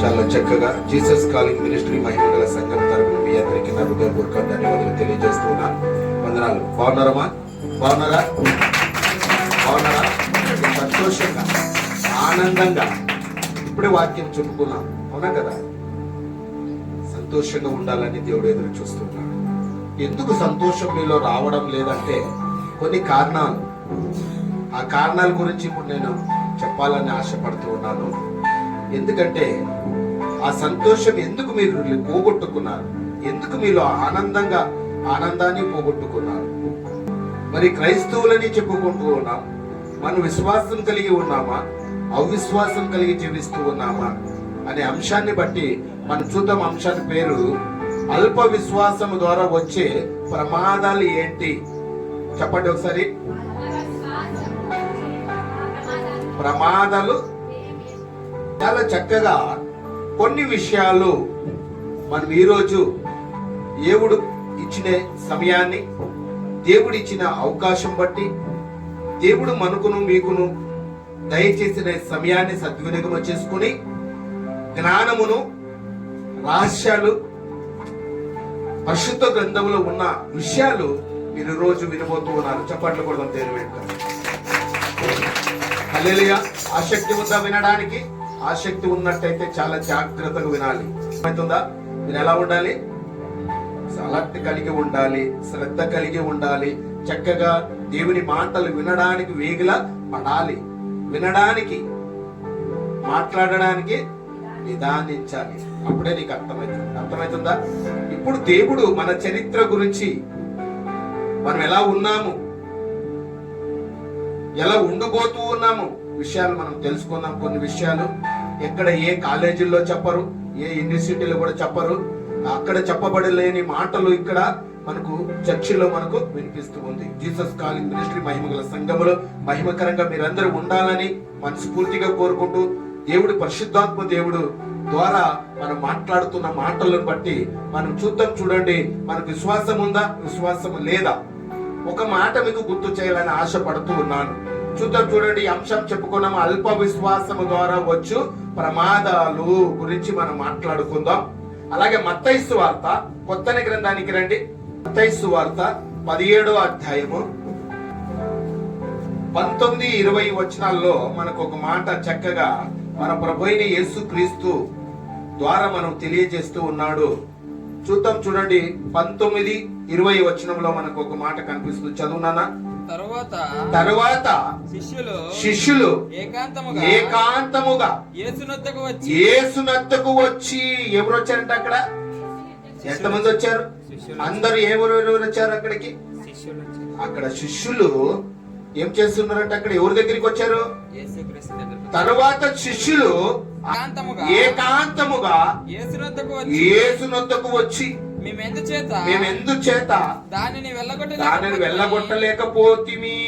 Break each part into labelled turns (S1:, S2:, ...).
S1: చాలా చక్కగా Jesus calling ministry మహిమగల సంఘం తరపున మీ అందరికీ నా హృదయపూర్వక ధన్యవాదాలు తెలియజేస్తున్నాను. వందనాలు. బాగున్నారమ్మా? బాగున్నారా? సంతోషంగా ఆనందంగా ఇప్పుడే వాక్యం చెప్పుకున్నాం, అవునా కదా? సంతోషంగా ఉండాలని దేవుడు ఎదురు చూస్తున్నాడు. ఎందుకు సంతోషం మీలో రావడం లేదంటే కొన్ని కారణాలు. ఆ కారణాల గురించి ఇప్పుడు నేను చెప్పాలని ఆశపడుతూ ఉన్నాను. ఎందుకంటే ఆ సంతోషం ఎందుకు మీరు పోగొట్టుకున్నారు, ఎందుకు మీలో ఆనందాన్ని పోగొట్టుకున్నారు. మరి క్రైస్తవులని చెప్పుకుంటూ ఉన్నాం, మనం విశ్వాసం కలిగి ఉన్నామా, అవిశ్వాసం కలిగి జీవిస్తూ ఉన్నామా అనే అంశాన్ని బట్టి మనం చూద్దాం. అంశాన్ని పేరు అల్ప విశ్వాసం ద్వారా వచ్చే ప్రమాదాలు ఏంటి? చెప్పండి ఒకసారి. ప్రమాదాలు చాలా చక్కగా కొన్ని విషయాలు మనం ఈరోజు దేవుడు ఇచ్చిన సమయాన్ని, దేవుడు ఇచ్చిన అవకాశం బట్టి, దేవుడు మనకును మీకును దయచేసిన సమయాన్ని సద్వినియోగం చేసుకుని జ్ఞానమును, రహస్యాలు, పరిశుద్ధ గ్రంథంలో ఉన్న విషయాలు మీరు రోజు వినబోతూ ఉన్నారు. చప్పట్లు కొడదాం దేవుని వెంట. హల్లెలూయా. ఆసక్తి ఉందా వినడానికి? ఆసక్తి ఉన్నట్టయితే చాలా జాగ్రత్తగా వినాలి. అవుతుందా? మీరు ఎలా ఉండాలి? అలర్ట్ కలిగి ఉండాలి, శ్రద్ధ కలిగి ఉండాలి. చక్కగా దేవుని మాటలు వినడానికి వేగిలా పడాలి. వినడానికి, మాట్లాడడానికి నిదానించాలి. అప్పుడే నీకు అర్థమవుతుందా? ఇప్పుడు దేవుడు మన చరిత్ర గురించి, మనం ఎలా ఉన్నాము, ఎలా ఉండిపోతూ ఉన్నాము విషయాలు మనం తెలుసుకుందాం. కొన్ని విషయాలు ఎక్కడ ఏ కాలేజీల్లో చెప్పరు, ఏ యూనివర్సిటీలో కూడా చెప్పరు. అక్కడ చెప్పబడలేని మాటలు ఇక్కడ మనకు చర్చిలో మనకు వినిపిస్తూ ఉంది. జీసస్ కాలింగ్ మినిస్ట్రీ మహిమగల సంఘములో మహిమకరంగా మీరందరూ ఉండాలని మనస్ఫూర్తిగా కోరుకుంటూ, దేవుడు పరిశుద్ధాత్మ దేవుడు ద్వారా మనం మాట్లాడుతున్న మాటలను బట్టి మనం చూద్దాం. చూడండి, మనకు విశ్వాసం ఉందా, విశ్వాసం లేదా? ఒక మాట మీకు గుర్తు చేయాలని ఆశపడుతూ ఉన్నాను. చూద్దాం. చూడండి, అంశం చెప్పుకున్నాం, అల్ప విశ్వాసము ద్వారా వచ్చు ప్రమాదాలు గురించి మనం మాట్లాడుకుందాం. అలాగే మత్తయి సువార్త, కొత్త గ్రంథానికి రండి. మత్తయి సువార్త 17వ అధ్యాయము 19-20 వచనాల్లో మనకు ఒక మాట చక్కగా మన ప్రభువైన యేసు క్రీస్తు ద్వారా మనం తెలియజేస్తూ ఉన్నాడు. చూద్దాం. చూడండి, 19-20 వచనంలో మనకు ఒక మాట కనిపిస్తుంది. చదువునానా? తరువాత శిష్యులు ఏకాంతముగా యేసునద్దకు వచ్చి, ఎవరు వచ్చారంట అక్కడ? ఎంతమంది వచ్చారు? అందరూ ఎవరు వచ్చారు అక్కడికి? అక్కడ శిష్యులు ఏం చేస్తున్నారంటే అక్కడ ఎవరి దగ్గరికి వచ్చారు? తరువాత శిష్యులు ఏకాంతముగా యేసునద్దకు వచ్చి, మేమెందుచేత దానిని వెళ్ళగొట్టలేకపోతిమి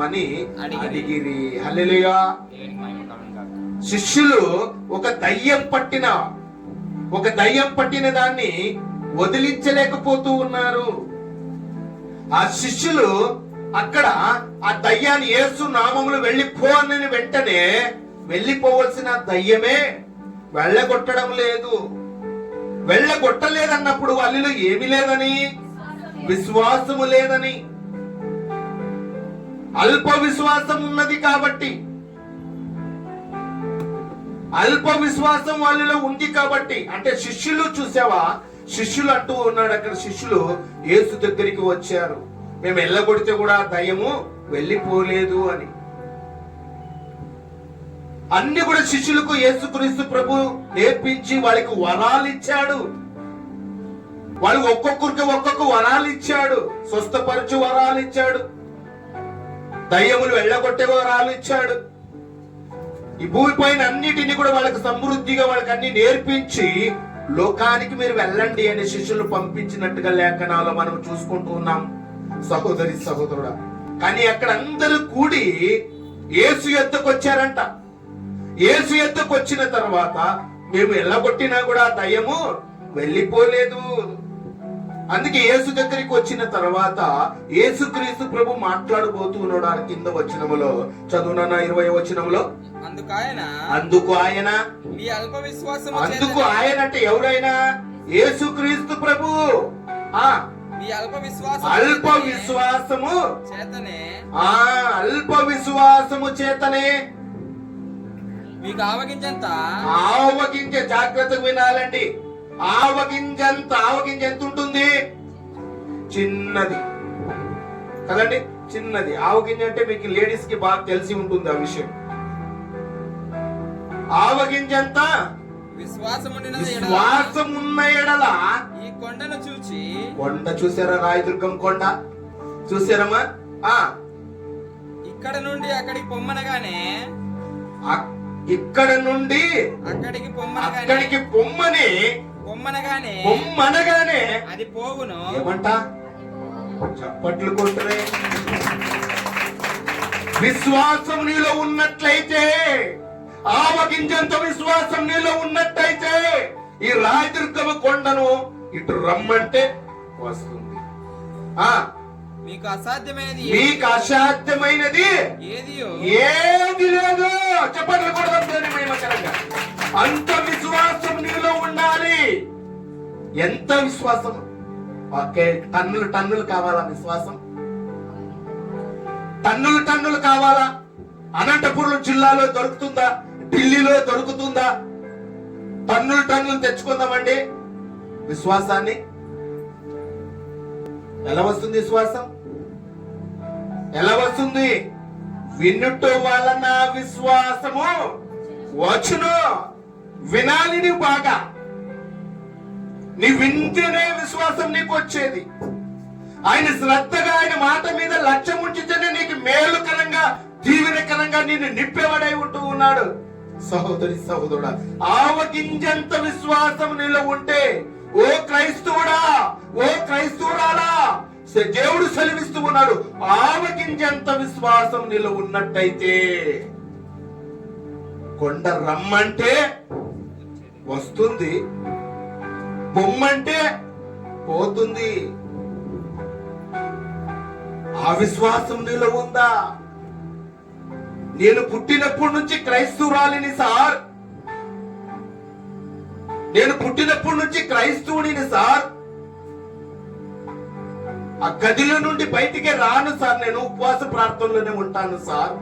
S1: అని అడిగిరి. హల్లెలూయా. శిష్యులు ఒక దయ్యం పట్టిన దాన్ని వదిలించలేకపోతూ ఉన్నారు. ఆ శిష్యులు అక్కడ ఆ దయ్యాన్ని యేసు నామములో వెళ్ళిపో అని వెంటనే వెళ్ళిపోవలసిన దయ్యమే వెళ్ళగొట్టడం లేదు. వెళ్ళగొట్టలేదన్నప్పుడు వాళ్ళలో ఏమి లేదని? విశ్వాసము లేదని. అల్ప విశ్వాసం ఉన్నది కాబట్టి, అల్ప విశ్వాసం వాళ్ళలో ఉంది కాబట్టి. అంటే శిష్యులు చూసావా, శిష్యులు అంటూ ఉన్నాడు అక్కడ. శిష్యులు యేసు దగ్గరికి వచ్చారు, మేము వెళ్ళగొడితే కూడా దయ్యము వెళ్ళిపోలేదు అని. అన్ని కూడా శిష్యులకు యేసుక్రీస్తు ప్రభు నేర్పించి వాళ్ళకి వరాలు ఇచ్చాడు. వాళ్ళు ఒక్కొక్కరికి ఒక్కొక్క వరాలు ఇచ్చాడు. స్వస్థపరచు వరాలు ఇచ్చాడు, దయ్యములు వెళ్ళగొట్టే వరాలు ఇచ్చాడు. ఈ భూమి పైన అన్నిటిని కూడా వాళ్ళకి సమృద్ధిగా వాళ్ళకి అన్ని నేర్పించి లోకానికి మీరు వెళ్ళండి అని శిష్యులు పంపించినట్టుగా లేఖనాలు మనం చూసుకుంటూ ఉన్నాం సహోదరి సహోదరుడా. కానీ అక్కడ అందరూ కూడి యేసు యొద్దకు వచ్చారంట. యేసు యొద్దకు వచ్చిన తర్వాత మేము ఎల్లగొట్టినా కూడా దయ్యము వెళ్ళిపోలేదు అందుకే యేసు దగ్గరికి వచ్చిన తర్వాత యేసుక్రీస్తు ప్రభు మాట్లాడబోతున్నాడు. ఆ కింద వచనములో చదువునన్న 20వ వచనంలో, అందుకు ఆయన
S2: మీ అల్ప విశ్వాసము
S1: అందుకు ఆయన అంటే ఎవరైనా యేసుక్రీస్తు ప్రభు
S2: మీ అల్ప విశ్వాసము చేతనే
S1: అల్ప విశ్వాసము చేతనే
S2: మీకు ఆవగింజంత
S1: జాగ్రత్తగా వినాలండి. ఆవగింజ ఎంత ఉంటుంది? చిన్నది కదండి, చిన్నది. ఆవగింజ అంటే మీకు లేడీస్ కి బాగా తెలిసి ఉంటుంది ఆ విషయం. ఆవగింజంత విశ్వాసమున్న ఎడల
S2: ఈ కొండను చూచి,
S1: కొండ చూసారా? రాయదుర్గం కొండ చూసారమ్మా?
S2: ఇక్కడ నుండి అక్కడికి పొమ్మనగానే,
S1: ఇక్కడ నుండి అక్కడికి పొమ్మనగానే
S2: అది పోవును.
S1: ఏమంట? చప్పట్లు కొట్టరే. విశ్వాసం నీలో ఉన్నట్లయితే, ఆవగింజంత విశ్వాసం నీలో ఉన్నట్టయితే ఈ రాయదుర్గం కొండను ఇటు రమ్మంటే వస్తుంది.
S2: మీకు అసాధ్యమైనది
S1: ఏది లేదు. చెప్పట్లు కొడదాం. అంత విశ్వాసం నీలో ఉండాలి. ఎంత విశ్వాసం? ఓకే, టన్నులు కావాలా విశ్వాసం? టన్నులు కావాలా? అనంతపురం జిల్లాలో దొరుకుతుందా? ఢిల్లీలో దొరుకుతుందా? టన్నులు తెచ్చుకుందామండి విశ్వాసాన్ని. ఎలా వస్తుంది విశ్వాసం? ఎలా వస్తుంది? వినుట వలన విశ్వాసము వచ్చును. వినాలి నీవు బాగా. నీ వింటేనే విశ్వాసం నీకు వచ్చేది. ఆయన శ్రద్ధగా ఆయన మాట మీద లక్ష్యం ఉంచితేనే నీకు మేలుకరంగా దీవెనకరంగా నిన్ను నింపేవాడై ఉంటూ ఉన్నాడు. సహోదరి సహోదరుడా, ఆవగింజంత విశ్వాసం నీలో ఉంటే, ఓ క్రైస్తవురాలా, దేవుడు సెలవిస్తూ ఉన్నాడు, ఆవగింజంత విశ్వాసం నీలో ఉన్నట్టయితే కొండ రమ్మంటే వస్తుంది, పొమ్మంటే పోతుంది. ఆ విశ్వాసం నీలో ఉందా? నేను పుట్టినప్పటి నుంచి క్రైస్తవురాలిని సార్, నేను పుట్టినప్పటి నుంచి క్రైస్తవుడిని సార్, ఆ గదిలో నుండి బయటికి రాను సార్, నేను ఉపవాస ప్రార్థనలోనే ఉంటాను సార్.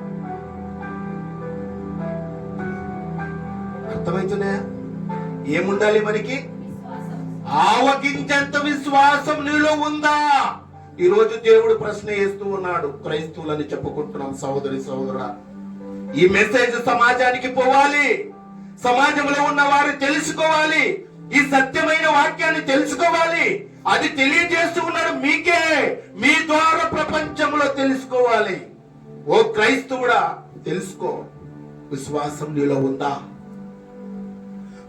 S1: అర్థమవుతున్నాయా? ఏముండాలి మనకి? ఆవగింజంత విశ్వాసం నీలో ఉందా? ఈ రోజు దేవుడు ప్రశ్న వేస్తూ ఉన్నాడు. క్రైస్తవులని చెప్పుకుంటున్నాం సహోదరి సహోదరా. ఈ మెసేజ్ సమాజానికి పోవాలి. సమాజంలో ఉన్న వారు తెలుసుకోవాలి. ఈ సత్యమైన వాక్యాన్ని తెలుసుకోవాలి. అది తెలియజేస్తూ ఉన్నాడు మీకే. మీ ద్వారా ప్రపంచంలో తెలుసుకోవాలి. ఓ క్రైస్తవుడా, తెలుసుకో. విశ్వాసం నీలో ఉందా?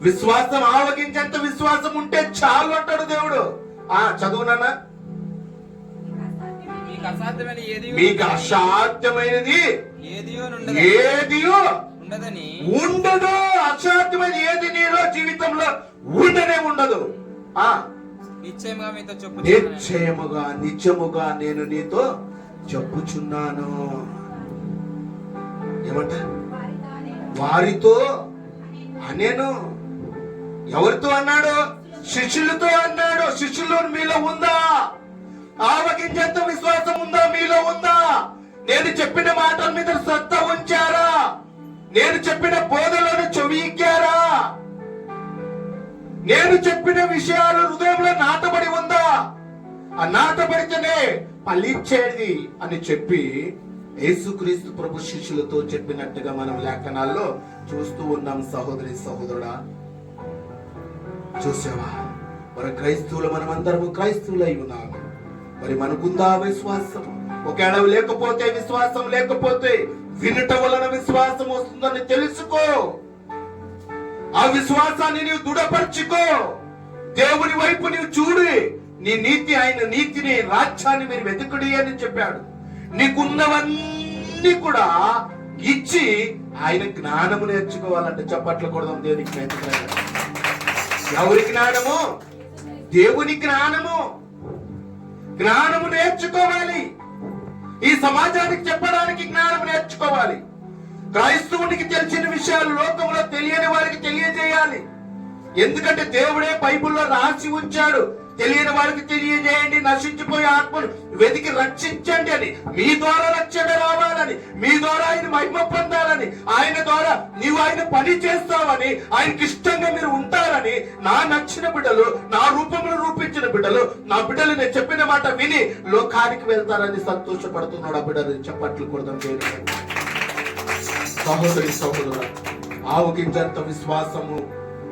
S1: విశ్వాసం ఆవగించేంత విశ్వాసం ఉంటే చాలు అంటాడు దేవుడు. చదువునన్నా. మీకు అసాధ్యమైనది ఏదియో ఉండదు. అసాధ్యమైన ఏది నీలో జీవితంలో ఉండనే ఉండదు. నిత్యముగా నేను నీతో చెప్పుచున్నాను. ఏమంట? వారితో అనేను. ఎవరితో అన్నాడు? శిష్యులతో అన్నాడు. శిష్యులు మీలో ఉందా? ఆవగింజంత విశ్వాసం ఉందా? మీలో ఉందా? నేను చెప్పిన మాటల మీద శ్రద్ధ ఉంచారా? నేను చెప్పిన బోధలను చెవిక్కారా? నేను చెప్పిన విషయాలు హృదయంలో నాటబడి ఉందా? ఆ నాటబడితేనే ఫలించేది అని చెప్పి యేసుక్రీస్తు ప్రభు శిష్యులతో చెప్పినట్టుగా మనం లేఖనాల్లో చూస్తూ ఉన్నాం. సహోదరి సహోదరుడా, చూసావా? మరి క్రైస్తవులు, మనమందరము క్రైస్తవులై ఉన్నాము. మరి మనకుందా విశ్వాసం? ఒకవేళ లేకపోతే, విశ్వాసం లేకపోతే, వినుట వలన విశ్వాసం వస్తుందని తెలుసుకో. ఆ విశ్వాసాన్ని నీవు దృఢపరచుకో. దేవుని వైపు నీవు చూడు. నీ నీతి, ఆయన నీతిని, రాజ్యాన్ని మీరు వెతుకుడి అని చెప్పాడు. నీకున్నవన్నీ కూడా ఇచ్చి ఆయన జ్ఞానము నేర్చుకోవాలంటే చప్పట్లు కొడదాం. దేవునికి ఎవరి జ్ఞానము? దేవుని జ్ఞానము. జ్ఞానము నేర్చుకోవాలి. ఈ సమాజానికి చెప్పడానికి జ్ఞానం నేర్చుకోవాలి. క్రైస్తవునికి తెలిసిన విషయాలు లోకంలో తెలియని వారికి తెలియజేయాలి. ఎందుకంటే దేవుడే బైబిల్లో రాసి ఉంచాడు, తెలియని వారికి తెలియజేయండి, నశించిపోయే ఆత్మను వెతికి రక్షించండి అని. మీ ద్వారా రక్షణ రావాలని, మీ ద్వారా ఆయన మహిమ పొందాలని, ఆయన ద్వారా నీవు ఆయన పని చేస్తావని, ఆయనకి ఇష్టంగా మీరు ఉంటారని, నా నచ్చిన బిడ్డలు, నా రూపంలో రూపించిన బిడ్డలు, నా బిడ్డలు నేను చెప్పిన మాట విని లోకానికి వెళ్తారని సంతోషపడుతున్నాడు ఆ బిడ్డలు. చప్పట్లు కొడదాం. సహోదరి సహోదరు, ఆవగించంత విశ్వాసము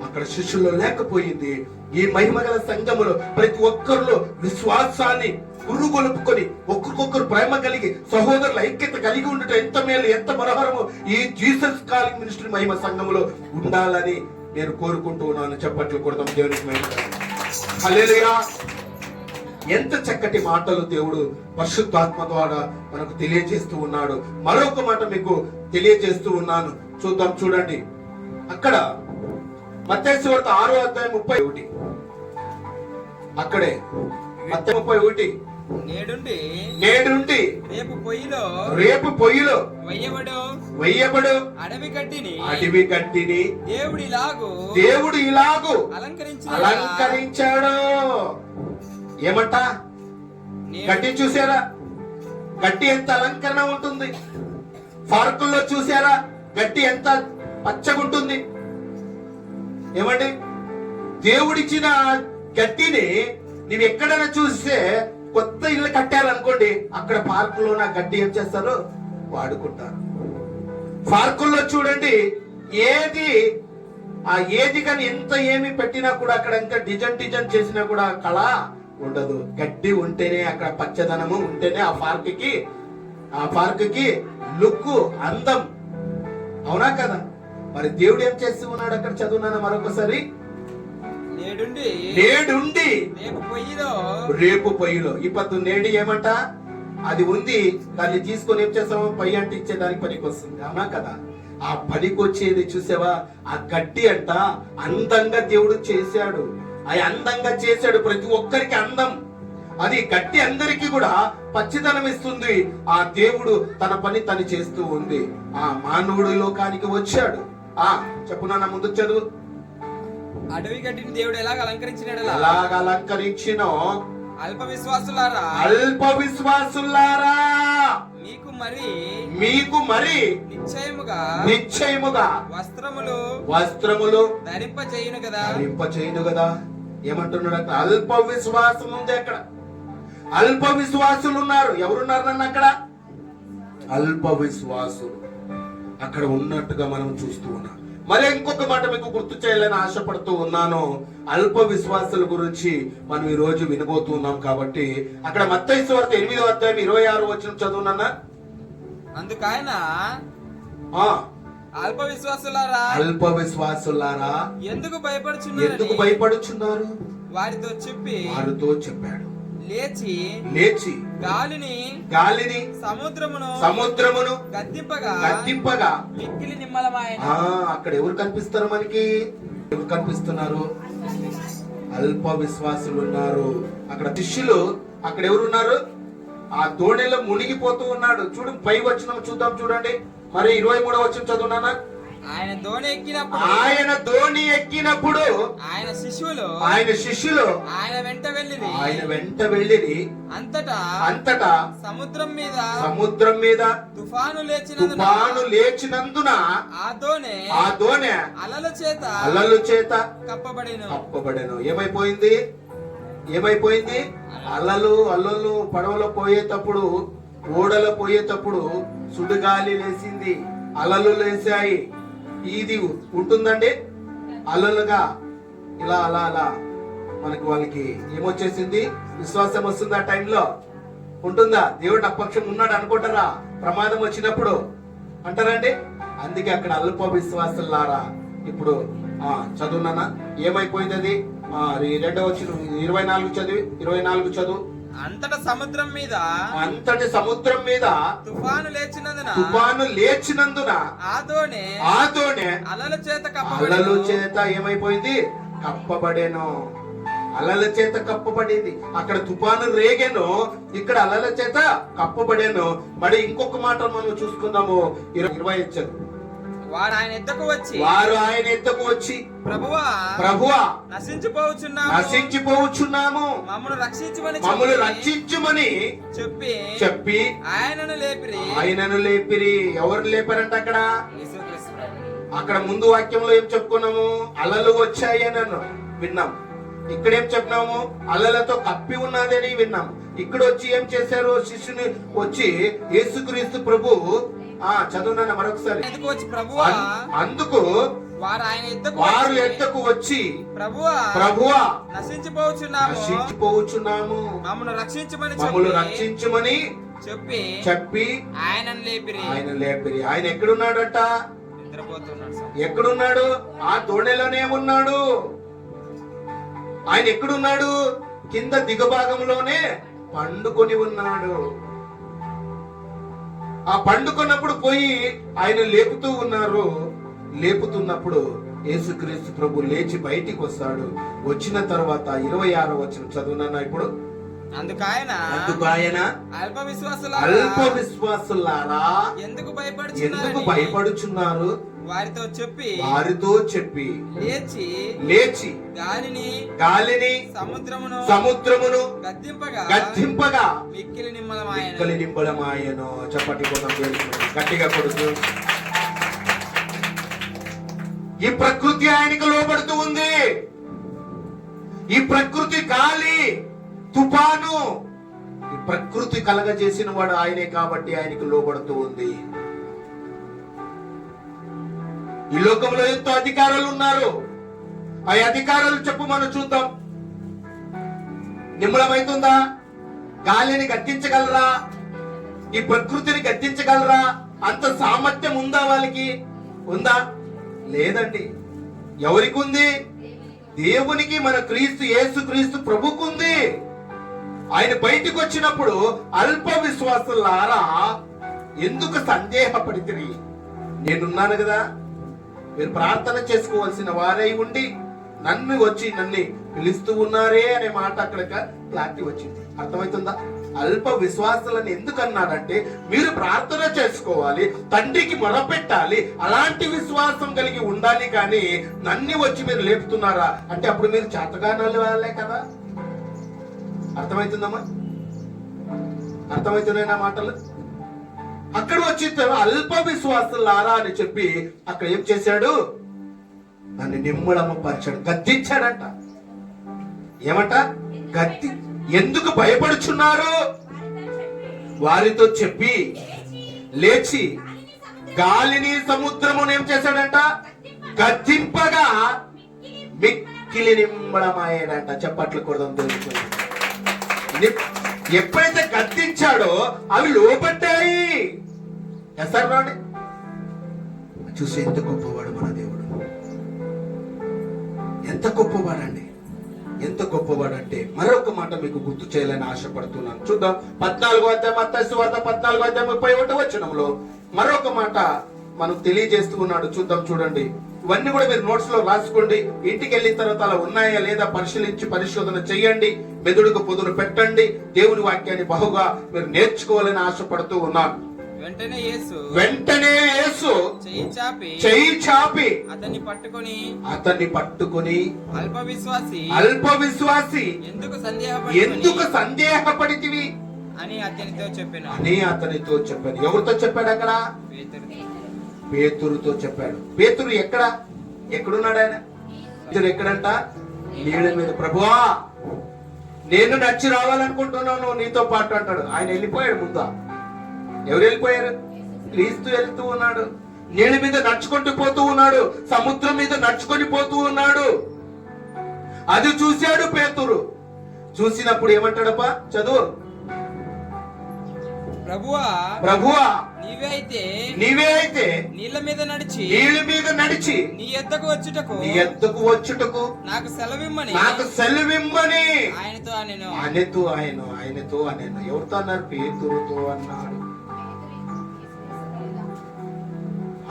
S1: అక్కడ శిష్యుల్లో లేకపోయింది. ఈ మహిమగల సంఘములో ప్రతి ఒక్కరిలో విశ్వాసాన్ని పురుగొలుపుకొని ఒక్కరికొకరు ప్రేమ కలిగి సహోదరుల ఐక్యత కలిగి ఉండటం ఎంత మేలు, ఎంత మనోహరము ఈ జీసస్ కాలింగ్ మినిస్ట్రీ మహిమ సంఘములో ఉండాలని నేను కోరుకుంటూ ఉన్నాను. చప్పట్లు కొడతాం దేవునికి మహిమ. హల్లెలూయా. ఎంత చక్కటి మాటలు దేవుడు పరిశుద్ధాత్మ ద్వారా మనకు తెలియజేస్తూ ఉన్నాడు. మరొక మాట మీకు తెలియజేస్తూ ఉన్నాను, చూద్దాం. చూడండి, అక్కడ మత్తయి సువార్త 6వ అధ్యాయం 31. అక్కడే మత్తయి 31. నేడుండి రేపు పొయ్యిలో వెయ్యబడు అడవి గడ్డిని దేవుడు ఇలాగు అలంకరించాడు. ఏమంట? గడ్డి చూసారా? గడ్డి ఎంత అలంకరణ ఉంటుంది. పార్కుల్లో చూసారా గడ్డి ఎంత పచ్చగుంటుంది. ఏమండి? దేవుడిచ్చిన గడ్డిని నీవు ఎక్కడైనా చూస్తే, కొత్త ఇల్లు కట్టారనుకోండి, అక్కడ పార్కులో నా గడ్డి ఏం చేస్తారు? వాడుకుంటారు. పార్కుల్లో చూడండి, ఏది కానీ ఎంత ఏమి పెట్టినా కూడా అక్కడ ఇంకా డిజైన్ చేసినా కూడా కళ ఉండదు. గడ్డి ఉంటేనే అక్కడ పచ్చదనము ఉంటేనే ఆ పార్కుకి లుక్, అందం. అవునా కదా? మరి దేవుడు ఏం చేస్తూ ఉన్నాడు అక్కడ? చదువున్నాను మరొకసారి. నేడుండి రేపు పొయ్యిలో. ఇప్పుడు నేడు ఏమంట? అది ఉంది, దాన్ని తీసుకొని ఏం చేస్తాము? పొయ్యి అంటే ఇచ్చేదానికి పనికి వస్తుంది. అవునా కదా? ఆ పనికి వచ్చేది చూసావా? ఆ గడ్డి అంట అందంగా దేవుడు చేశాడు. అది అందంగా చేశాడు. ప్రతి ఒక్కరికి అందం. అది గడ్డి అందరికీ కూడా పచ్చిదనం ఇస్తుంది. ఆ దేవుడు తన పని తను చేస్తూ ఉంది. ఆ మానవుడు లోకానికి వచ్చాడు. చెప్పున్నా, ముందు చదువు.
S2: అడవి గడ్డిని దేవుడు ఎలాగ అలంకరించినాడు?
S1: అలంకరించినో
S2: అల్ప
S1: విశ్వాసులారా మీకు మరి నిశ్చయముగా వస్త్రములు
S2: ధరింపచేయును
S1: కదా. ఏమంటున్నాడు అక్కడ? అల్ప విశ్వాసం ఉంది అక్కడ. అల్ప విశ్వాసులు ఉన్నారు. ఎవరున్నారు నన్ను అక్కడ? అల్ప విశ్వాసులు అక్కడ ఉన్నట్టుగా మనం చూస్తూ ఉన్నాం. మరి ఇంకొక మాట మీకు గుర్తు చేయాలని ఆశపడుతూ ఉన్నాను. అల్ప విశ్వాసుల గురించి మనం ఈ రోజు వినబోతూ ఉన్నాం. కాబట్టి అక్కడ మత్తయి సువార్త 8వ అధ్యాయం 26వ వచనం చదువునన్నా.
S2: అందుకైన అల్ప విశ్వాసులారా ఎందుకు భయపడుచున్నారు వారితో చెప్పాడు. లేచి గాలిని సముద్రమును గద్దింపగా మిక్కిలి నిమ్మలమాయెను. అక్కడ ఎవరు కనిపిస్తారు మనకి? ఎవరు కనిపిస్తున్నారు? అల్ప విశ్వాసులు ఉన్నారు. అక్కడ శిష్యులు అక్కడ ఎవరున్నారు? ఆ దోణిలో మునిగిపోతూ ఉన్నాడు. చూడు, పై వచనం చూద్దాం. చూడండి, మరి 23వ వచనం చదువునా. ఆయన దోణి ఎక్కినప్పుడు ఆయన శిష్యులు ఆయన వెంట వెళ్ళిరి. అంతటా సముద్రం మీద తుఫాను లేచినందున ఆ దోణె అలల చేత కప్పబడెను. ఏమైపోయింది? అలలు పడవలో పోయేటప్పుడు, ఓడలో పోయేటప్పుడు సుడిగాలి లేసింది, అలలు లేసాయి. ఇది ఉంటుందండి అలలుగా ఇలా అలా మనకి వాళ్ళకి ఏమొచ్చేసింది? విశ్వాసం వస్తుంది. ఆ టైంలో ఉంటుందా? దేవుడు అపక్షం ఉన్నాడు అనుకుంటారా? ప్రమాదం వచ్చినప్పుడు అంటారండి. అందుకే అక్కడ అల్ప విశ్వాసులారా. ఇప్పుడు చదువునా, ఏమైపోయింది అది? 2వ వచనం 24 చదువు. అంతటి సముద్రం మీద తుఫాను లేచినందున ఆ దోణె అలల చేత ఏమైపోయింది? కప్పబడేను.
S1: అలల చేత కప్పబడేది. అక్కడ తుఫాను రేగెను, ఇక్కడ అలల చేత కప్పబడేను. మరి ఇంకొక మాట మనం చూసుకుందాము. 20 ఇచ్చారు.
S2: వారు ఆయన ఎద్దకు వచ్చి
S1: ప్రభువా
S2: నశించిపోవచ్చున్నాము మమ్మల్ని రక్షించమని
S1: చెప్పి ఆయనను లేపిరి. ఎవరు లేపారంట అక్కడ? అక్కడ ముందు వాక్యంలో ఏం చెప్పుకున్నాము? అలలు వచ్చాయి అని విన్నాం. ఇక్కడ ఏం చెప్పినాము? అలలతో కప్పి ఉన్నదని విన్నాం. ఇక్కడ వచ్చి ఏం చేశారు? శిష్యుని వచ్చి యేసుక్రీస్తు ప్రభు చదువునా మరొకసారి. అందుకు వారు ఎద్దకు వచ్చి ప్రభువా నశించిపోవచ్చున్నాము మమ్మల్ని రక్షించమని చెప్పి ఆయన లేపిరి. ఆయన ఎక్కడున్నాడట? ఎక్కడున్నాడు? ఆ దోణిలోనే ఉన్నాడు. ఆయన ఎక్కడున్నాడు? కింద దిగభాగంలోనే పండుకొని ఉన్నాడు. ఆ పండుకున్నప్పుడు పోయి ఆయన లేపుతూ ఉన్నారు. లేపుతున్నప్పుడు యేసుక్రీస్తు ప్రభు లేచి బయటికి వస్తాడు. వచ్చిన తర్వాత 26వ వచనం చదువునా ఇప్పుడు.
S2: అందుకు ఆయన అల్ప
S1: విశ్వాసులారా ఎందుకు భయపడుచున్నారు? వారితో చెప్పి లేచి గాలిని సముద్రమును గద్దింపగా మిక్కిలి నింబడమాయను. చప్పటి కోసం గట్టిగా కొడుతూ ఈ ప్రకృతి ఆయనకు లోబడుతూ ఉంది. ఈ ప్రకృతి గాలి తుఫాను ఈ ప్రకృతి కలగజేసిన వాడు ఆయనే కాబట్టి ఆయనకు లోబడుతూ ఉంది. ఈ లోకంలో ఎంతో అధికారులు ఉన్నారు. ఆ అధికారులు చెప్పు మనం చూద్దాం. నిమ్మలమైతుందా? గాలిని గద్దించగలరా? ఈ ప్రకృతిని గద్దించగలరా? అంత సామర్థ్యం ఉందా వాళ్ళకి? ఉందా? లేదండి. ఎవరికి ఉంది? దేవునికి, మన క్రీస్తు యేసుక్రీస్తు ప్రభుకుంది. ఆయన బయటికి వచ్చినప్పుడు అల్ప విశ్వాసులారా ఎందుకు సందేహపడితిరి? నేనున్నాను కదా. మీరు ప్రార్థన చేసుకోవాల్సిన వారై ఉండి నన్ను పిలుస్తూ ఉన్నారే అనే మాట అక్కడ క్లారిటీ వచ్చింది. అర్థమవుతుందా? అల్ప విశ్వాసాలను ఎందుకు అన్నాడంటే మీరు ప్రార్థన చేసుకోవాలి, తండ్రికి మొరపెట్టాలి, అలాంటి విశ్వాసం కలిగి ఉండాలి. కానీ నన్ను వచ్చి మీరు లేపుతున్నారా అంటే అప్పుడు మీరు చేతగానాలు వాళ్ళే కదా. అర్థమవుతుందమ్మా? అర్థమవుతున్నాయి నా మాటలు? అక్కడ వచ్చి అల్ప విశ్వాసులారా అని చెప్పి అక్కడ ఏం చేశాడు? నన్ను నిమ్మడమపరిచాడు, గద్దించాడంట. ఏమంట? ఎందుకు భయపడుచున్నారు? వారితో చెప్పి లేచి గాలిని సముద్రమును ఏం చేశాడంట? గద్దింపగా మిక్కిలి నిమ్మడమయ్యాడంట. చప్పట్లు కొడదాం. ఎప్పుడైతే గద్దించాడో అవి లోబడ్డాయి. ఎసరండి చూసి ఎంత గొప్పవాడు మన దేవుడు. ఎంత గొప్పవాడండి, ఎంత గొప్పవాడంటే మరొక మాట మీకు గుర్తు చేయాలని ఆశపడుతున్నాను. చూద్దాం 14వ అధ్యాయం మత్తయి సువార్త 14వ అధ్యాయం 31వ వచనంలో మరొక మాట మనకు తెలియజేస్తూ ఉన్నాడు. చూద్దాం, చూడండి. ఇవన్నీ కూడా మీరు నోట్స్ లో రాసుకోండి. ఇంటికి వెళ్ళిన తర్వాత అలా ఉన్నాయా లేదా పరిశీలించి పరిశోధన చేయండి. మెదుడుకు పొదును పెట్టండి. దేవుని వాక్యాన్ని బహుగా మీరు నేర్చుకోవాలని ఆశపడుతూ ఉన్నాను.
S2: వెంటనే
S1: యేసు చెయ్యి చాపి అతన్ని పట్టుకొని అల్ప విశ్వాసి ఎందుకు సందేహపడితివి
S2: అని అతనితో
S1: చెప్పాను. ఎవరితో చెప్పాడు? అక్కడ పేతురుతో చెప్పాడు. పేతురు ఎక్కడున్నాడు? ఆయన పేతురు ఎక్కడంట? నీళ్ళ మీద. ప్రభువా నేను నడిచి రావాలనుకుంటున్నాను నీతో పాటు అంటాడు. ఆయన వెళ్ళిపోయాడు. ముందా ఎవరు వెళ్ళిపోయారు? క్రీస్తు వెళ్తూ ఉన్నాడు. నీళ్ళ మీద నడుచుకుంటూ పోతూ ఉన్నాడు. సముద్రం మీద నడుచుకొని పోతూ ఉన్నాడు. అది చూశాడు పేతురు. చూసినప్పుడు ఏమంటాడప్ప? చదువు. ప్రభువా నీవే అయితే
S2: నీళ్ళ మీద నడిచి
S1: నీ
S2: ఎద్దకు
S1: వచ్చుటకు
S2: నాకు
S1: సెలవిమ్మని
S2: ఆయనతో
S1: అనేను. ఎవరితో అన్నారు? పేతురుతో అన్నాడు.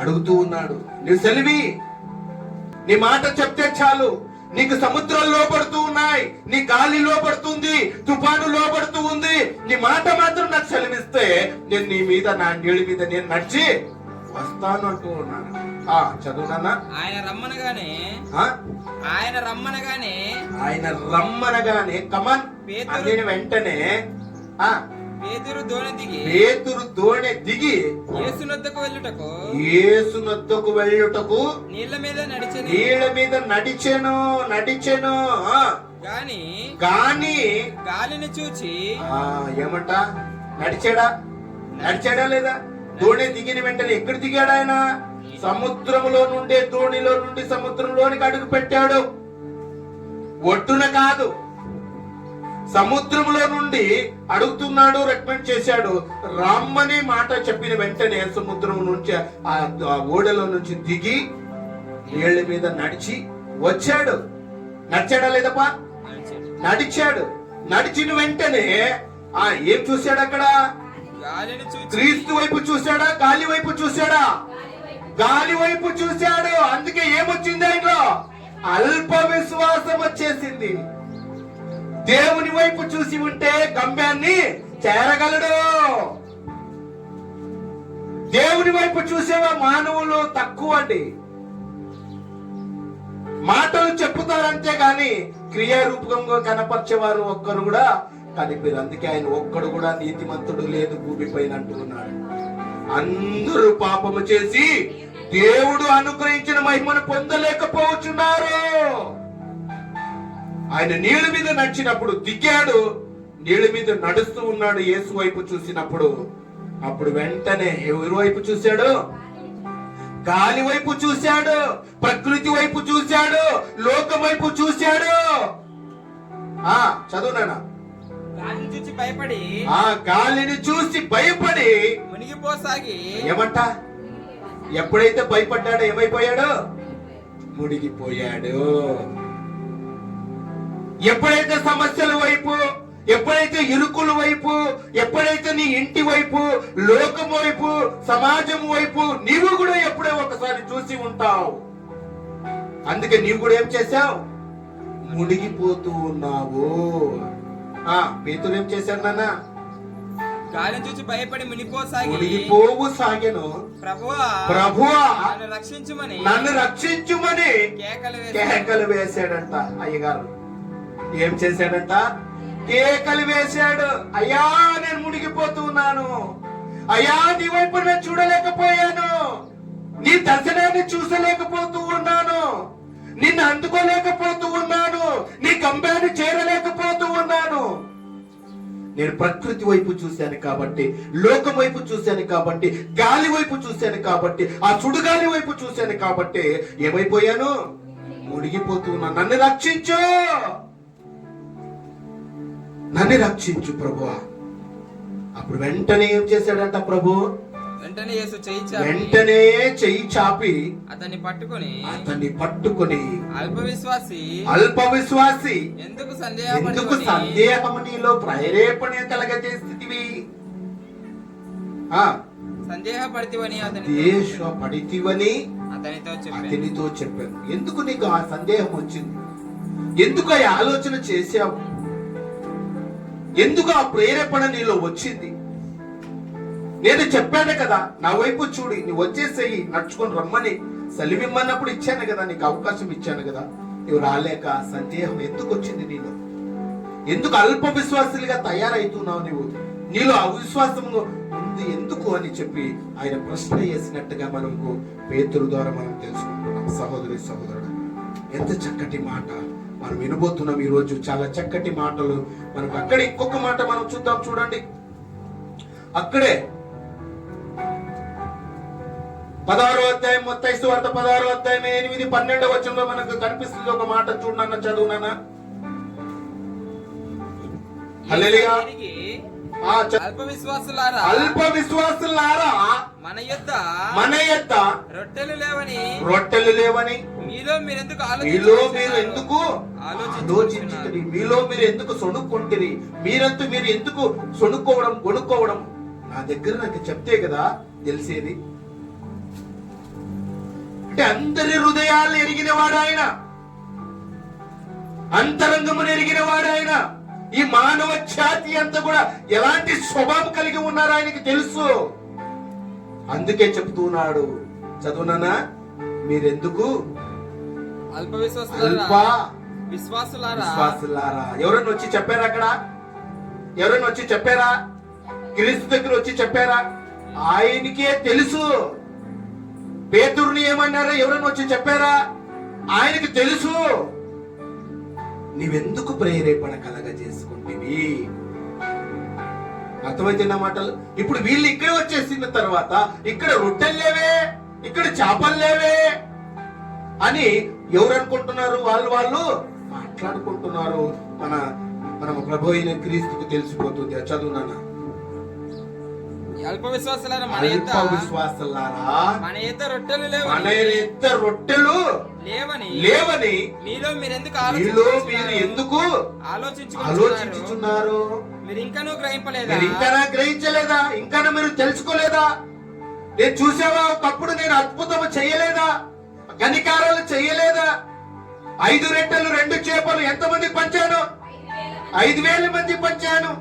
S1: అడుగుతూ ఉన్నాడు, నీ సెలవి, నీ మాట చెప్తే చాలు, నీకు సముద్రాలు లోపడుతూ ఉన్నాయి, నీ గాలి లోపడుతుంది, తుఫాను లోపడుతూ ఉంది, నీ మాట మాత్రం నాకు సెలవిస్తే నేను నీ మీద, నా నీళ్ళ మీద నేను నడిచి వస్తాను అంటూ ఉన్నాను. చదువునన్నా.
S2: ఆయన రమ్మనగానే
S1: కమన్
S2: పేతురు
S1: వెంటనే
S2: పేతురు
S1: దోణి దిగి యేసునొద్దకు వెళ్ళుటకు
S2: నీళ్ళ
S1: మీద నడిచెను గాని
S2: గాలిని చూచి
S1: ఏమంట నడిచాడా లేదా? దోణి దిగిన వెంటనే ఎక్కడ దిగాడు ఆయన? సముద్రములో నుండే దోణిలో నుండి సముద్రంలోనికి అడుగు పెట్టాడు. ఒడ్డున కాదు, సముద్రంలో నుండి అడుగుతున్నాడు, రికమెండ్ చేశాడు. రమ్మని మాట చెప్పిన వెంటనే సముద్రం నుంచి ఆ ఓడలో నుంచి దిగి నీళ్ళ మీద నడిచి వచ్చాడు. నడిచాడా లేదప్పా? నడిచాడు. నడిచిన వెంటనే ఏం చూశాడు అక్కడ? క్రీస్తు వైపు చూశాడా? గాలి వైపు చూశాడా? గాలి వైపు చూశాడు. అందుకే ఏమొచ్చింది ఆయనలో? అల్ప విశ్వాసం వచ్చేసింది. దేవుని వైపు చూసి ఉంటే గమ్యాన్ని చేరగలడు. దేవుని వైపు చూసేవా మానవులు తక్కువ అండి. మాటలు చెప్పుతారంతే గాని క్రియారూపంగా కనపరిచేవారు ఒక్కరు కూడా కనిపిరు. అందుకే ఆయన ఒక్కడు కూడా నీతిమంతుడు లేదు భూమిపైన అంటున్నాడు. అందరూ పాపము చేసి దేవుడు అనుగ్రహించిన మహిమను పొందలేకపోతున్నారు. ఆయన నీళ్ళ మీద నడిచినప్పుడు దిగాడు, నీళ్ళ మీద నడుస్తూ ఉన్నాడు. యేసు వైపు చూసినప్పుడు అప్పుడు వెంటనే ఎవరి వైపు చూశాడు? గాలి వైపు చూశాడు, ప్రకృతి వైపు చూశాడు, లోకం వైపు చూశాడు. చదువునా? గాలిని చూసి భయపడి
S2: మునిగిపోసాగి
S1: ఏమంట? ఎప్పుడైతే భయపడ్డాడో ఏమైపోయాడు? మునిగిపోయాడు. ఎప్పుడైతే సమస్యల వైపు, ఎప్పుడైతే ఇరుకుల వైపు, ఎప్పుడైతే నీ ఇంటి వైపు, లోకం వైపు, సమాజం వైపు నీవు కూడా ఎప్పుడో ఒకసారి చూసి ఉంటావు. అందుకే నీవు కూడా ఏం చేశావు? మునిగిపోతూ ఉన్నావు. పేతురు ఏం చేశాడు నాన్న?
S2: గాలిని చూసి భయపడి
S1: మునిగిపోవు సాగెను. ప్రభువా నన్ను రక్షించుమని కేకలు వేశాడంట. అయ్యగారు ఏం చేశాడంట? కేకలు వేశాడు. అయ్యా నేను మునిగిపోతున్నాను, అయ్యా నీ వైపు నేను చూడలేకపోయాను, నీ దర్శనాన్ని చూసలేకపోతూ ఉన్నాను, నిన్ను అందుకోలేకపోతూ ఉన్నాను, నీ గమ్యాన్ని చేరలేకపోతూ ఉన్నాను. నేను ప్రకృతి వైపు చూశాను కాబట్టి, లోకం వైపు చూశాను కాబట్టి, గాలి వైపు చూశాను కాబట్టి, ఆ సుడుగాలి వైపు చూశాను కాబట్టి ఏమైపోయాను? మునిగిపోతున్నా. నన్ను రక్షించు, నన్ను రక్షించు ప్రభువా. అప్పుడు వెంటనే ఏం చేశాడంట ప్రభు? వెంటనే చెయ్యి చాపి
S2: అతన్ని
S1: పట్టుకొని
S2: అల్ప విశ్వాసి
S1: ఎందుకు సందేహం నీలో ప్రేరేపణ కలగజేస్థితివి?
S2: సందేహపడితివని
S1: అతనితో చెప్పాను. ఎందుకు నీకు ఆ సందేహం వచ్చింది? ఎందుకు ఆ ఆలోచన చేశావు? ఎందుకు ఆ ప్రేరేపణ నీలో వచ్చింది? నేను చెప్పాను కదా, నా వైపు చూడి, నువ్వు వచ్చేసేయి, నడుచుకొని రమ్మని సెలవిమ్మన్నప్పుడు ఇచ్చాను కదా, నీకు అవకాశం ఇచ్చాను కదా. నువ్వు రాలేక సందేహం ఎందుకు వచ్చింది నీలో? ఎందుకు అల్ప విశ్వాసులుగా తయారైతున్నావు? నీలో అవిశ్వాసం ఉంది ఎందుకు అని చెప్పి ఆయన ప్రశ్న వేసినట్టుగా మనకు పేతురు ద్వారా మనం తెలుసుకుంటున్నాం. సహోదరుడు, ఎంత చక్కటి మాట మనం వినబోతున్నాం ఈ రోజు. చాలా చక్కటి మాటలు మనకు. అక్కడ ఇంకొక మాట మనం చూద్దాం, చూడండి. అక్కడే 16వ అధ్యాయం, మత్తయి సువార్త 16వ అధ్యాయం 8-12 వచనంలో మనకు కనిపిస్తుంది ఒక మాట. చూడన్న, చదువునా? హల్లెలూయా.
S2: అల్ప విశ్వాసులారా మన యొద్ద రొట్టెలు లేవని మీలో మీరు ఎందుకు ఆలోచించుకుంటురి?
S1: మీలో మీరు ఎందుకు సొనుక్కుంటురి? మీరు ఎందుకు సొనుక్కోవడం, కొనుక్కోవడం? నా దగ్గర నాకు చెప్తే కదా తెలిసేది. అంటే అందరి హృదయాలు ఎరిగిన వాడు ఆయన. అంతరంగమును ఎరిగిన వాడు ఆయన. ఈ మానవ జాతి అంతా కూడా ఎలాంటి స్వభావం కలిగి ఉన్నారో ఆయనకి తెలుసు. అందుకే చెప్తున్నాడు, చదువునా, మీరెందుకు
S2: అల్ప
S1: అల్ప విశ్వాసులారా. ఎవరైనా వచ్చి చెప్పారా? అక్కడ ఎవరైనా వచ్చి చెప్పారా? క్రీస్తు దగ్గర వచ్చి చెప్పారా? ఆయనకే తెలుసు. పేతురుని ఏమన్నారా? ఎవరైనా వచ్చి చెప్పారా? ఆయనకి తెలుసు. నీవెందుకు ప్రేరేపణ కలగజేసుకుంటేవి? అర్థమైతే నా మాటలు. ఇప్పుడు వీళ్ళు ఇక్కడ వచ్చేసిన తర్వాత ఇక్కడ రొట్టెలు లేవే, ఇక్కడ చేపలు లేవే అని ఎవరు అనుకుంటున్నారు? వాళ్ళు మాట్లాడుకుంటున్నారు. మన ప్రభు అయిన క్రీస్తుకు తెలిసిపోతుంది. చదువునా,
S2: అల్ప విశ్వాసులారా,
S1: అల్ప విశ్వాసులారా,
S2: మన యొద్ద రొట్టెలు లేవు,
S1: మన యొద్ద రొట్టెలు లేవని
S2: మీలో మీరు
S1: ఎందుకు ఆలోచించుచున్నారు?
S2: మీరు ఇంకానూ గ్రహింపలేదా?
S1: మీరు ఇంకా గ్రహించలేదా? ఇంకా మీరు తెలుసుకోలేదా? నేను చూసావా? ఒకప్పుడు నేను అద్భుతం చేయలేదా? గనికారాలు చేయలేదా? 5 రొట్టెలు 2 చేపలు ఎంతమందికి పంచాను? 5,000 మంది పంచాను.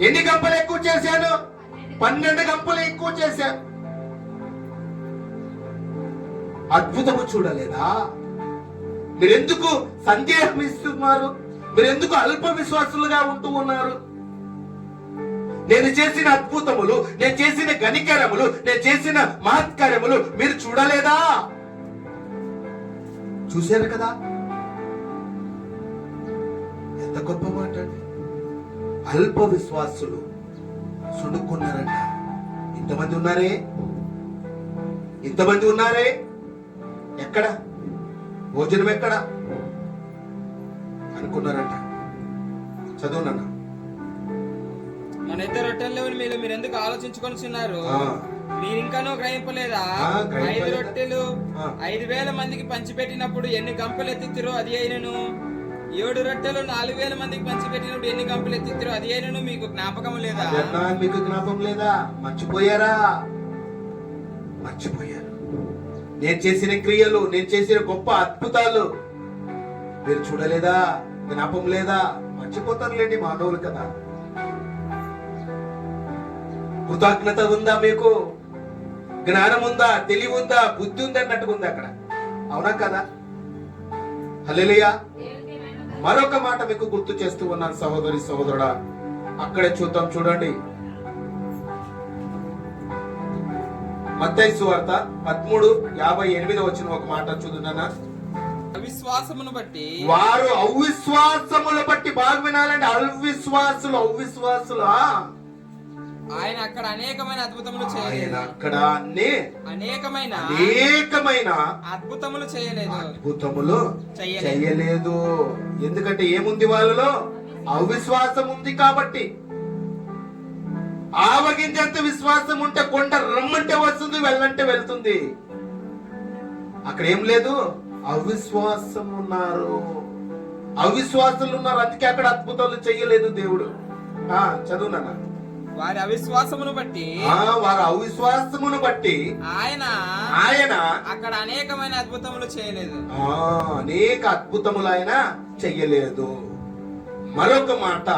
S1: ఎన్ని గంపలు ఎక్కువ చేశాను? 12 గంపలు ఎక్కువ చేశాను. అద్భుతము చూడలేదా? మీరెందుకు సందేహం ఇస్తున్నారు? మీరెందుకు అల్ప విశ్వాసులుగా ఉంటూ ఉన్నారు? నేను చేసిన అద్భుతములు, నేను చేసిన గనికరములు, నేను చేసిన మహత్కార్యములు మీరు చూడలేదా? చూశారు కదా? ఎంత గొప్ప మాట అండి. అల్ప విశ్వాసులు సుడుక్కున్నారంట. ఇంతమంది ఉన్నారే. ఎక్కడ భోజనం ఎక్కడ అనుకున్నారంట. చదువునన్నా,
S2: మన ఇద్దరు రొట్టెలు లేవని మీరు ఎందుకు ఆలోచించుకొనిచున్నారు? మీరు ఇంకానూ గ్రహింపలేదా? 5 రొట్టెలు 5,000 మందికి పంచిపెట్టినప్పుడు ఎన్ని గంపలు ఎత్తిరో అది అయినను, 7 రొట్టెలు 4,000 మందికి పంచిపెట్టినప్పుడు ఎన్ని గంపలు ఎత్తిరో అది అయినను మీకు జ్ఞాపకం లేదా?
S1: మీకు జ్ఞాపకం లేదా? మర్చిపోయారు. నేను చేసిన క్రియలు, నేను చేసిన గొప్ప అద్భుతాలు మీరు చూడలేదా? జ్ఞాపకం లేదా? మర్చిపోతారులేండి, మానవులు కదా. కృతజ్ఞత ఉందా? మీకు జ్ఞానం ఉందా? తెలివి ఉందా? బుద్ధి ఉందా అన్నట్టుగా ఉంది అక్కడ. అవునా కదా? హల్లెలూయా. మరొక మాట మీకు గుర్తు చేస్తూ ఉన్నాను సహోదరి సహోదరుడా. అక్కడే చూద్దాం, చూడండి. మత్తయి సువార్త 13:58 వచ్చిన ఒక మాట చూద్దానా.
S2: అవిశ్వాసమును బట్టి
S1: వారు అవిశ్వాసములు బట్టి, బాగా వినాలండి. అవిశ్వాసులు
S2: ఆయన అక్కడ అనేకమైన అద్భుతములు
S1: చేయలేదు. అక్కడ
S2: అనేకమైన అద్భుతములు చేయలేదు.
S1: ఎందుకంటే ఏముంది వాళ్ళలో? అవిశ్వాసం ఉంది కాబట్టి. ఆవగించేంత విశ్వాసం ఉంటే కొండ రమ్మంటే వస్తుంది, వెళ్ళంటే వెళ్తుంది. అక్కడ ఏం లేదు, అవిశ్వాసులు ఉన్నారు. అందుకే అక్కడ అద్భుతాలు చెయ్యలేదు దేవుడు. చదువునా.
S2: వారి అవిశ్వాసమును బట్టి
S1: ఆయన
S2: అక్కడ అనేకమైన అద్భుతములు చేయలేదు.
S1: అనేక అద్భుతములు ఆయన చెయ్యలేదు. మరొక మాట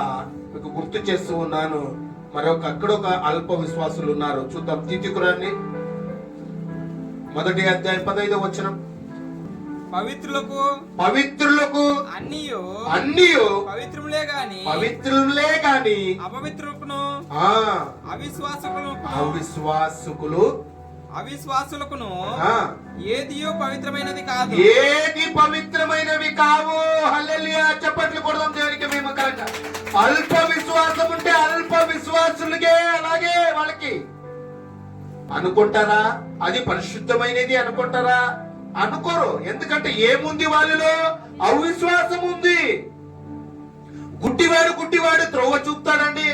S1: మీకు గుర్తు చేస్తూ ఉన్నాను. అక్కడ ఒక అల్ప విశ్వాసులు ఉన్నారు. చూద్దాం. తీతుకురాన్ని 1వ అధ్యాయం 15వ వచనం. పవిత్రులకు అన్నియు పవిత్రములే గాని
S2: అవిశ్వాసులకును ఏదియో పవిత్రమైనవి
S1: కావు. హల్లెలూయా. చప్పట్లు కొడదాం దేవునికి మహిమకరంగా. అల్ప విశ్వాసం ఉంటే అల్ప విశ్వాసులకే అలాగే వాళ్ళకి అనుకుంటారా? అది పరిశుద్ధమైనది అనుకుంటారా? అనుకోరు. ఎందుకంటే ఏముంది వాళ్ళలో? అవిశ్వాసం ఉంది. గుడ్డివాడు త్రోవ చూపుతాడండి?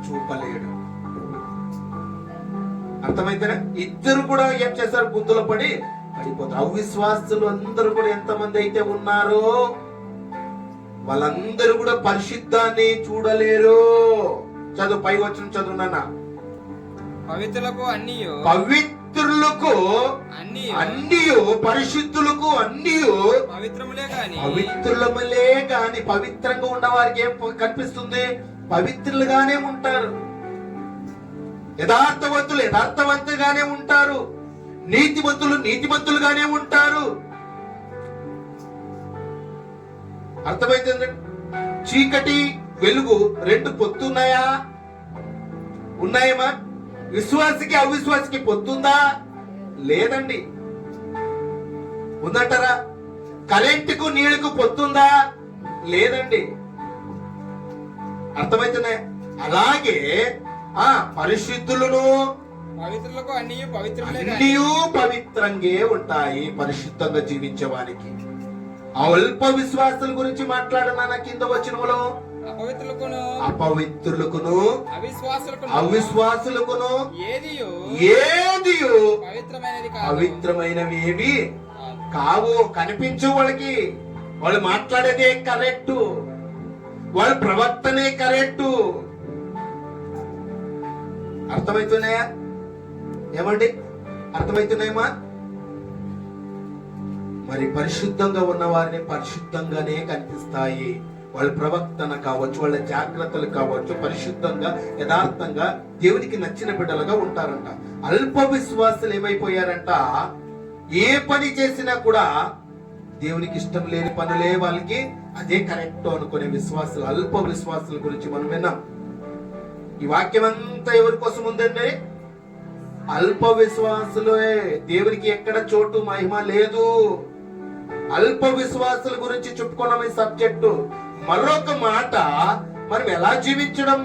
S1: చూపలేడు. అర్థమైతేనే? ఇద్దరు కూడా ఏం చేస్తారు? గుంతులో పడిపోతారు. అవిశ్వాసులు అందరూ కూడా ఎంతమంది అయితే ఉన్నారో వాళ్ళందరూ కూడా పరిశుద్ధాన్ని చూడలేరు. చదువు, పై వచ్చిన చదువునా.
S2: పవిత్రులకు
S1: పవిత్రులకు అన్ని పరిశుద్ధులకు అన్ని
S2: పవిత్రములే గాని
S1: పవిత్రులములే గాని పవిత్రంగా ఉన్న వారికి ఏం కనిపిస్తుంది? పవిత్రులుగానే ఉంటారు. యథార్థవంతులు యథార్థవంతులుగానే ఉంటారు. నీతిమంతులు నీతిమంతులుగానే ఉంటారు. అర్థమైంది? చీకటి వెలుగు రెండు పొత్తున్నాయా? ఉన్నాయమ్మా? విశ్వాసికి అవిశ్వాసికి పొత్తుందా? లేదండి. ఉందంటారా? కరెంటుకు నీళ్లకు పొత్తుందా? లేదండి. అర్థమవుతున్నాయి? అలాగే పరిశుద్ధులను
S2: పవిత్రులకు అన్ని
S1: పవిత్రంగా ఉంటాయి పరిశుద్ధంగా జీవించేవానికి. అల్ప విశ్వాసుల గురించి మాట్లాడినా కింద వచనములో అపవిత్రులకును అవిశ్వాసులకును ఏదియు పవిత్రమైనవి ఏవి కావు. కనిపించు వాళ్ళకి. వాళ్ళు మాట్లాడేదే కరెక్టు, వాళ్ళ ప్రవర్తనే కరెక్టు. అర్థమవుతున్నాయా? ఏమండి అర్థమవుతున్నాయమ్మా? మరి పరిశుద్ధంగా ఉన్న వారిని పరిశుద్ధంగానే కనిపిస్తాయి. వాళ్ళ ప్రవర్తన కావచ్చు, వాళ్ళ జాగ్రత్తలు కావచ్చు, పరిశుద్ధంగా యథార్థంగా దేవునికి నచ్చిన బిడ్డలుగా ఉంటారంట. అల్ప విశ్వాసులు ఏమైపోయారంట? ఏ పని చేసినా కూడా దేవునికి ఇష్టం లేని పనులే వాళ్ళకి అదే కరెక్ట్ అనుకునే విశ్వాసులు, అల్ప విశ్వాసుల గురించి మనం విన్నాం. ఈ వాక్యం అంతా ఎవరి కోసం ఉందండి? అల్ప విశ్వాసులే. దేవునికి ఎక్కడ చోటు మహిమ లేదు. అల్ప విశ్వాసుల గురించి చెప్పుకున్నాం ఈ సబ్జెక్టు. మరొక మాట మనం ఎలా జీవించడం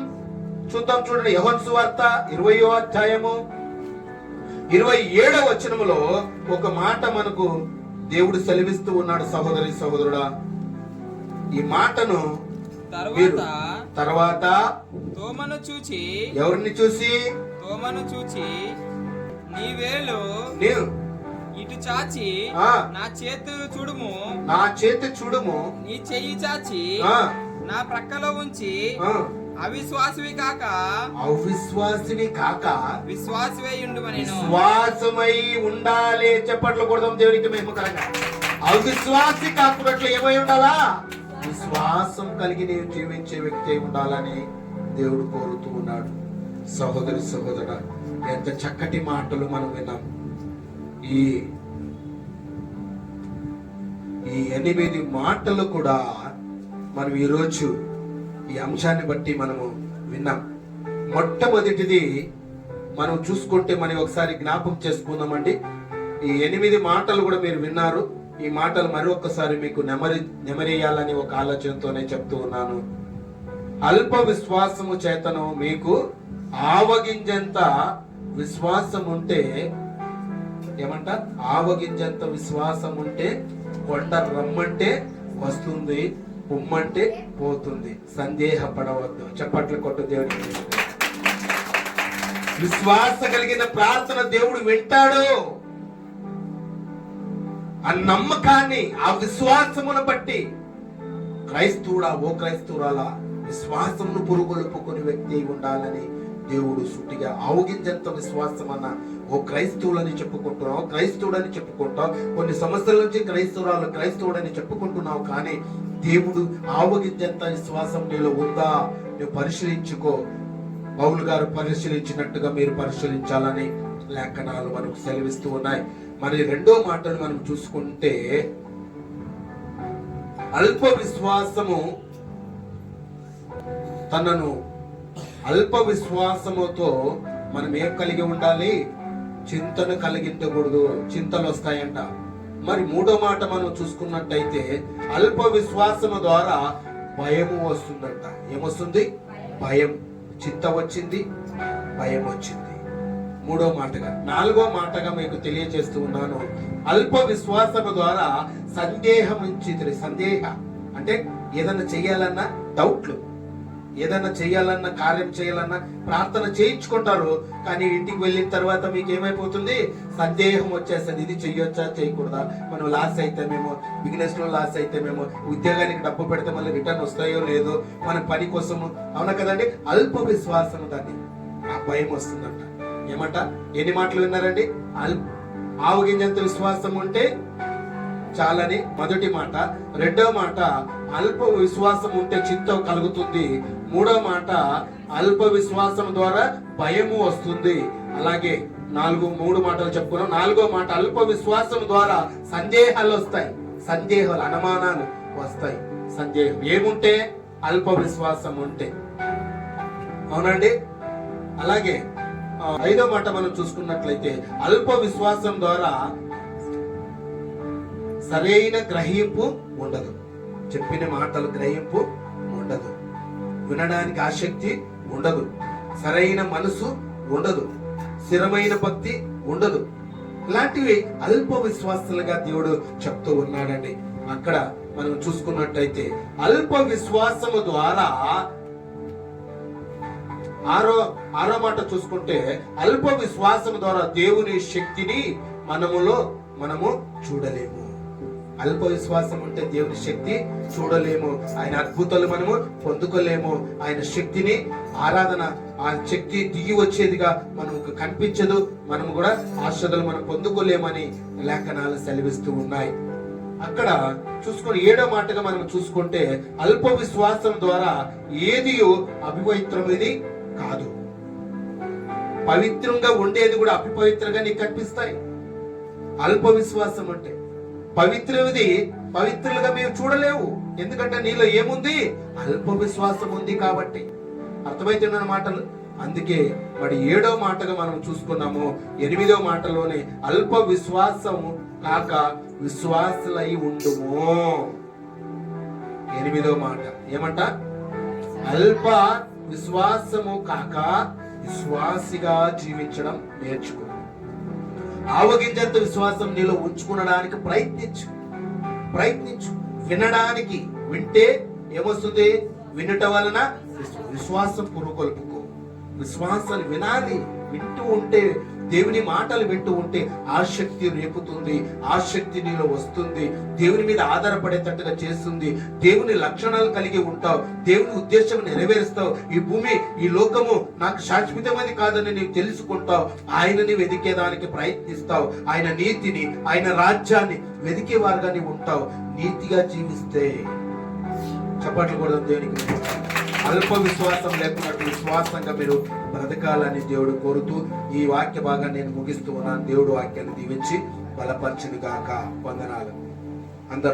S1: చూద్దాం. చూడండి, యోహాను సువార్త 20వ అధ్యాయము 27వ వచనములో ఒక మాట మనకు దేవుడు సెలవిస్తూ ఉన్నాడు. సహోదరి సహోదరుడా, ఈ మాటను తర్వాత
S2: తోమను చూచి,
S1: ఎవరిని చూసి?
S2: తోమను చూచి, నీ వేలు ఇటు చాచి నా చేతి చూడుము,
S1: నా చేతి చూడుము,
S2: నీ చెయ్యి చాచి నా ప్రక్కలో ఉంచి అవిశ్వాసివి కాక విశ్వాసివై ఉండుమని.
S1: విశ్వాసమై ఉండాలి. చెప్పట్లు కొడదాం దేవునికి మహిమకరంగా. అవిశ్వాసి కాకున్నట్లు ఏమై ఉండాలా? విశ్వాసం కలిగి నీవు జీవించే వ్యక్తి అయి ఉండాలని దేవుడు కోరుతూ ఉన్నాడు. సహోదరి సహోదరా, ఎంత చక్కటి మాటలు మనం విన్నాం. ఈ 8 మాటలు కూడా మనం ఈరోజు ఈ అంశాన్ని బట్టి మనము విన్నాం. మొట్టమొదటిది మనం చూసుకుంటే మనం ఒకసారి జ్ఞాపకం చేసుకుందామండి. ఈ 8 మాటలు కూడా మీరు విన్నారు. ఈ మాటలు మరి ఒక్కసారి మీకు నెమరేయాలని ఒక ఆలోచనతోనే చెప్తూ ఉన్నాను. అల్ప విశ్వాసము చేతను మీకు ఆవగింజంత విశ్వాసం ఉంటే ఏమంట? ఆవగింజంత విశ్వాసం ఉంటే కొండ రమ్మంటే వస్తుంది, పొమ్మంటే పోతుంది. సందేహపడవద్దు. చప్పట్లు కొట్టు దేవుడికి. విశ్వాస కలిగిన ప్రార్థన దేవుడు వింటాడు. ఆ నమ్మకాన్ని, ఆ విశ్వాసమును బట్టి క్రైస్తవుడా, ఓ క్రైస్తవురాలా, విశ్వాసమును పురుగొల్పుకుని వ్యక్తి ఉండాలని దేవుడు సుట్టిగా ఆవగింజంత విశ్వాసం అన్న ఓ క్రైస్తవులని చెప్పుకుంటున్నావు, క్రైస్తవుడని చెప్పుకుంటావు. కొన్ని సంవత్సరాల నుంచి క్రైస్తవుడని చెప్పుకుంటున్నావు. కానీ దేవుడు ఆవగింజంత విశ్వాసం నీలో ఉందా? నువ్వు పరిశీలించుకో. పౌలు గారు పరిశీలించినట్టుగా మీరు పరిశీలించాలని లేఖనాలు మనకు సెలవిస్తూ ఉన్నాయి. మరి రెండో మాటను మనం చూసుకుంటే, అల్ప విశ్వాసము తనను అల్ప విశ్వాసముతో మనం ఏం కలిగి ఉండాలి? చింతను కలిగించకూడదు. చింతలు వస్తాయంట. మరి మూడో మాట మనం చూసుకున్నట్టయితే, అల్ప విశ్వాసము ద్వారా భయము వస్తుందంట. ఏమొస్తుంది? భయం. చింత వచ్చింది, భయం వచ్చింది. మూడో మాటగా. నాలుగో మాటగా మీకు తెలియజేస్తూ ఉన్నాను, అల్ప విశ్వాసము ద్వారా సందేహం నుంచి. సందేహ అంటే ఏదన్నా చెయ్యాలన్నా డౌట్లు, ఏదన్నా చెయ్యాలన్నా, కార్యం చేయాలన్నా ప్రార్థన చేయించుకుంటారు. కానీ ఇంటికి వెళ్ళిన తర్వాత మీకు ఏమైపోతుంది? సందేహం వచ్చేస్తుంది. ఇది చెయ్యొచ్చా, చేయకూడదా, మనం లాస్ అయితేమేమో, బిజినెస్ లో లాస్ అయితేమేమో, ఉద్యోగానికి డబ్బు పెడితే మళ్ళీ రిటర్న్ వస్తాయో లేదో, మన పని కోసము. అవునా కదండి? అల్ప విశ్వాసం, దాన్ని ఆ భయం వస్తుందంట. ఏమంట? ఎన్ని మాటలు విన్నారండి? ఆవగింజంత విశ్వాసం ఉంటే చాలని మొదటి మాట. రెండో మాట, అల్ప విశ్వాసం ఉంటే చిత్తం కలుగుతుంది. మూడో మాట, అల్ప విశ్వాసం ద్వారా భయము వస్తుంది. అలాగే మూడు మాటలు చెప్పుకున్నాం. నాలుగో మాట, అల్ప విశ్వాసం ద్వారా సందేహాలు వస్తాయి. సందేహాలు, అనుమానాలు వస్తాయి. సందేహం ఏముంటే? అల్ప విశ్వాసం ఉంటే. అవునండి. అలాగే ఐదో మాట మనం చూసుకున్నట్లయితే, అల్ప విశ్వాసం ద్వారా సరైన గ్రహింపు ఉండదు. చెప్పిన మాటలు గ్రహింపు ఉండదు. వినడానికి ఆసక్తి ఉండదు. సరైన మనసు ఉండదు. స్థిరమైన భక్తి ఉండదు. ఇలాంటివి అల్ప విశ్వాసాలుగా దేవుడు చెప్తూ ఉన్నాడండి. అక్కడ మనం చూసుకున్నట్టయితే అల్ప విశ్వాసము ద్వారా ఆరో మాట చూసుకుంటే, అల్ప విశ్వాసం ద్వారా దేవుని శక్తిని మనము చూడలేము. అల్ప విశ్వాసం ఉంటే దేవుని శక్తి చూడలేము. ఆయన అద్భుతాలు మనము పొందుకోలేము. ఆయన శక్తిని ఆరాధన, ఆ శక్తి దిగి వచ్చేదిగా మనకు కనిపించదు. మనము కూడా ఆశ్రదలు మనం పొందుకోలేమని లేఖనాలు సెలవిస్తూ ఉన్నాయి. అక్కడ చూసుకొని ఏడో మాటగా మనం చూసుకుంటే, అల్ప విశ్వాసం ద్వారా ఏది అపవిత్రమైనది కాదు. పవిత్రంగా ఉండేది కూడా అపవిత్రంగా నీకు కనిపిస్తాయి. అల్ప విశ్వాసం అంటే పవిత్రులుగా మేము చూడలేవు. ఎందుకంటే నీలో ఏముంది? అల్ప విశ్వాసం ఉంది కాబట్టి. అర్థమైతున్న మాటలు. అందుకే మరి ఏడో మాటగా మనం చూసుకున్నాము. ఎనిమిదో మాటలోనే అల్ప విశ్వాసము కాక విశ్వాసులై ఉండుము. ఎనిమిదో మాట ఏమంట? అల్ప విశ్వాసము కాక విశ్వాసిగా జీవించడం నేర్చుకో. ఆవగింజంత విశ్వాసం నీలో ఉంచుకునడానికి ప్రయత్నించు. వినడానికి, వింటే ఏమొస్తుంది? వినట వలన విశ్వాసం పురుకొల్పుకో. విశ్వాసాన్ని వినాలి. వింటూ ఉంటే, దేవుని మాటలు వింటూ ఉంటే ఆసక్తి రేపుతుంది. ఆసక్తి నీలో వస్తుంది. దేవుని మీద ఆధారపడేటట్టుగా చేస్తుంది. దేవుని లక్షణాలు కలిగి ఉంటావు. దేవుని ఉద్దేశం నెరవేరుస్తావు. ఈ భూమి, ఈ లోకము నాకు శాశ్వతమైనది కాదని నీవు తెలుసుకుంటావు. ఆయనని వెతికేదానికి ప్రయత్నిస్తావు. ఆయన నీతిని, ఆయన రాజ్యాన్ని వెతికే వారుగా నీవు ఉంటావు. నీతిగా జీవిస్తే చప్పట్లు కూడా దేవునికి. అల్ప విశ్వాసం లేకున్నట్టు విశ్వాసంగా మీరు బ్రతకాలని దేవుడు కోరుతూ ఈ వాక్య భాగాన్ని నేను ముగిస్తూ ఉన్నాను. దేవుడు వాక్యాన్ని దీవించి బలపరచును గాక. వందనాలు. అందరూ